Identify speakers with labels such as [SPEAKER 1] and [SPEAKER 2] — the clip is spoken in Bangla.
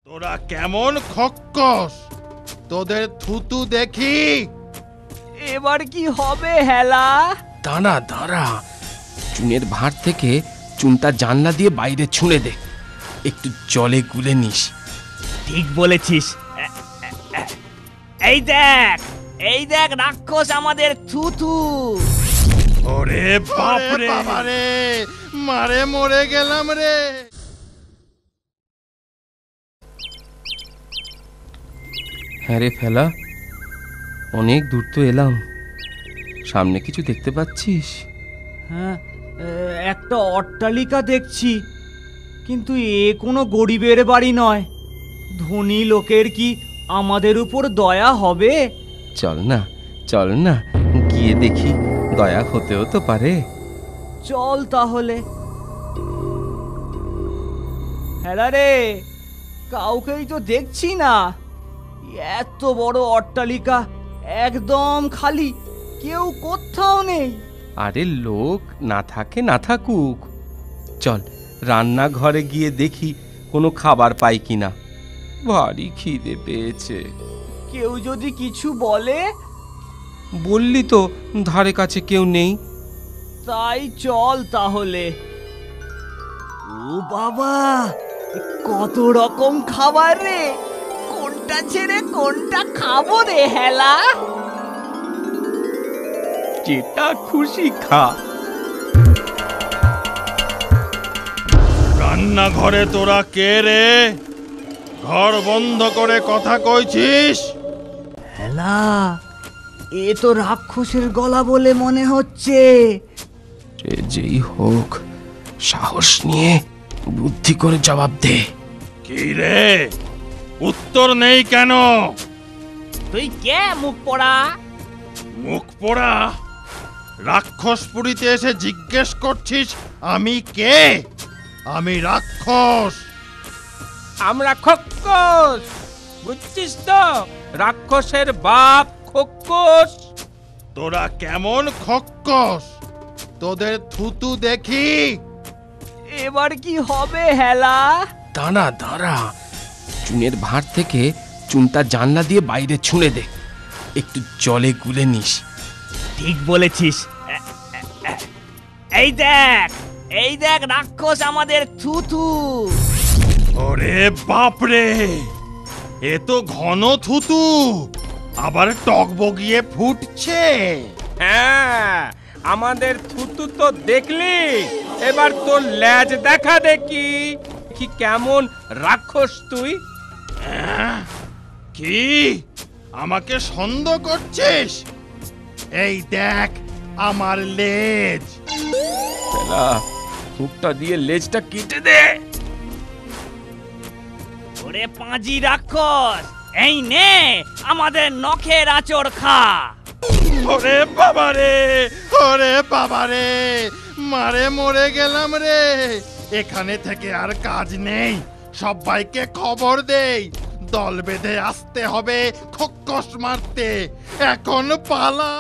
[SPEAKER 1] তোরা কেমন খক্কস, তোদের থুতু দেখি।
[SPEAKER 2] এবার কি হবে হেলা?
[SPEAKER 3] দাঁড়া দাঁড়া, চুনের ভাঁড় থেকে চুনটা জানলা দিয়ে বাইরে ছুঁড়ে দে, একটু জলে গুলে নিস।
[SPEAKER 2] ঠিক বলেছিস। এই দেখ, এই দেখ রাক্ষস আমাদের থুতু।
[SPEAKER 1] ওরে বাপরে বাবারে, মারে মরে গেলাম রে।
[SPEAKER 3] হ্যাঁ রে ফেলা, অনেক দূর তো এলাম, সামনে কিছু দেখতে পাচ্ছিস?
[SPEAKER 2] হ্যাঁ, একটা অট্টালিকা দেখছি, কিন্তু এ কোনো গরিবের বাড়ি নয়। ধনী লোকের কি আমাদের উপর দয়া হবে?
[SPEAKER 3] চল না চল না, গিয়ে দেখি, দয়া হতেও তো পারে।
[SPEAKER 2] চল তাহলে। হ্যাঁ রে, কাউকেই তো দেখছি না। এত বড় অট্টালিকা একদম খালি, কেউ কোথাও নেই।
[SPEAKER 3] আরে লোক না থাকে না থাকুক, চল রান্নাঘরে গিয়ে দেখি কোনো খাবার পাই কিনা, ভারী খিদে পেয়েছে।
[SPEAKER 2] কেউ যদি কিছু বলে?
[SPEAKER 3] বললি তো ধারে কাছে কেউ নেই।
[SPEAKER 2] তাই চল তাহলে। ও বাবা, কত রকম খাবার রে! কোনটা ছেড়ে কোনটা খাবো রে হেলা?
[SPEAKER 3] যেটা খুশি খা।
[SPEAKER 1] রান্নাঘরে তোরা কে রে? ঘর বন্ধ করে কথা কইছিস?
[SPEAKER 2] হেলা, এ তো রাক্ষসের গলা বলে মনে হচ্ছে।
[SPEAKER 3] সে যেই হোক, সাহস নিয়ে বুদ্ধি করে জবাব দে।
[SPEAKER 1] কি রে, উত্তর নেই কেন?
[SPEAKER 2] তুই কে মুখ পড়া?
[SPEAKER 1] মুখ পোড়া? রাক্ষসপুরীতে এসে জিজ্ঞেস করছিস আমি কে? আমি রাক্ষস।
[SPEAKER 3] আমরা খক্কস, বুঝছিস তো? রাক্ষসের বাপ খক্কস।
[SPEAKER 1] তোরা কেমন খক্কস, তোদের থুতু দেখি।
[SPEAKER 2] এবার কি হবে হেলা?
[SPEAKER 3] দাঁড়া দাঁড়া, চুনের ভাঁড় থেকে চুনটা জানলা দিয়ে বাইরে ছুঁড়ে দে, একটু জলে গুলে নিস।
[SPEAKER 2] ঠিক বলেছিস। এই দেখ, এই দেখ রাক্ষস আমাদের থুতু।
[SPEAKER 1] ওরে বাপরে, এ তো ঘন থুতু, আবার টকবগিয়ে ফুটছে।
[SPEAKER 3] হ্যাঁ, আমাদের থুতু তো দেখলি, এবার তোর ল্যাজ দেখা দেখি, কি কেমন রাক্ষস তুই।
[SPEAKER 1] কি আমাকে সন্দেহ করছিস? এই দেখ আমার লেজ।
[SPEAKER 3] ফেলা, হুকটা দিয়ে লেজটা কেটে দে।
[SPEAKER 2] ওরে পাঁজি রাক্ষস, এই নে আমাদের নখের আঁচড় খা।
[SPEAKER 1] ওরে বাবারে, ওরে বাবারে, মারে মরে গেলাম রে। এখানে থেকে আর কাজ নেই, সবাইকে খবর দেই, দল বেঁধে আসতে হবে খক্কস মারতে। এখন পালা।